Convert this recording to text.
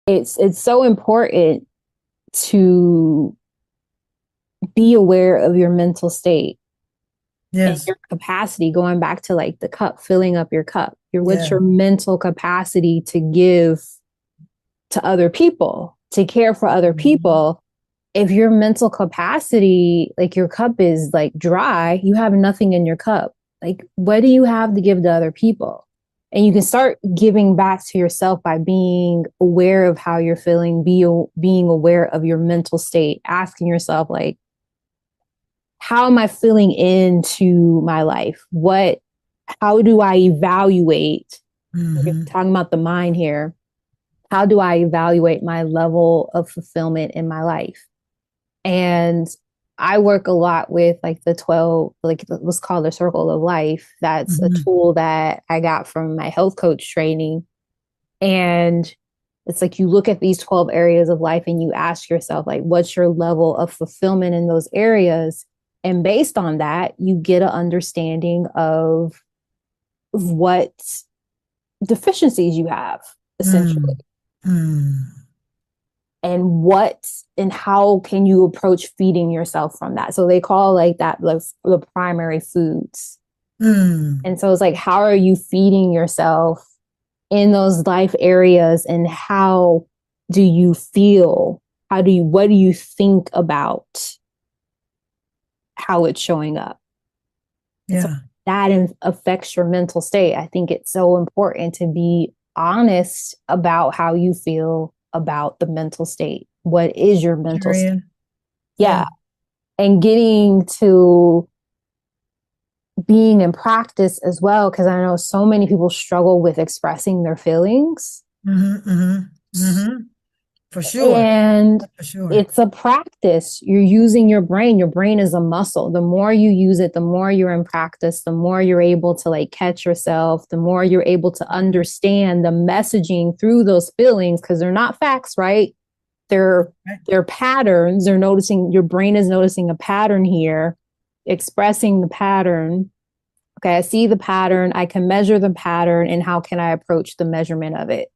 it's so important to be aware of your mental state and Yes. your capacity, going back to like the cup, filling up your cup. What's Yeah. your mental capacity to give to other people, to care for other Mhm. people? If your mental capacity, like your cup is like dry, you have nothing in your cup. Like, what do you have to give to other people? And you can start giving back to yourself by being aware of how you're feeling, being aware of your mental state, asking yourself, like, how am I feeling into my life? How do I evaluate? We're Hmm. talking about the mind here. How do I evaluate my level of fulfillment in my life? And I work a lot with like the 12, like what's called the circle of life. That's a Hmm. tool that I got from my health coach training. And it's like you look at these 12 areas of life and you ask yourself, like, what's your level of fulfillment in those areas? And based on that, you get an understanding of what deficiencies you have, essentially, Mm. Mm. and how can you approach feeding yourself from that. So they call like that the primary foods. Mm. And so it's like, how are you feeding yourself in those life areas, and how do you feel? What do you think about how it's showing up? And so Yeah. that affects your mental state. I think it's so important to be honest about how you feel about the mental state. What is your mental state? Period. Yeah. Yeah. And getting to being in practice as well, because I know so many people struggle with expressing their feelings. Hmm. Hmm. Hmm. For sure. And For sure. it's a practice. You're using your brain. Your brain is a muscle. The more you use it, the more you're in practice, the more you're able to like catch yourself, the more you're able to understand the messaging through those feelings, because they're not facts, right? They're Right. they're patterns. They're noticing, your brain is noticing a pattern here, expressing the pattern. Okay, I see the pattern. I can measure the pattern, and how can I approach the measurement of it?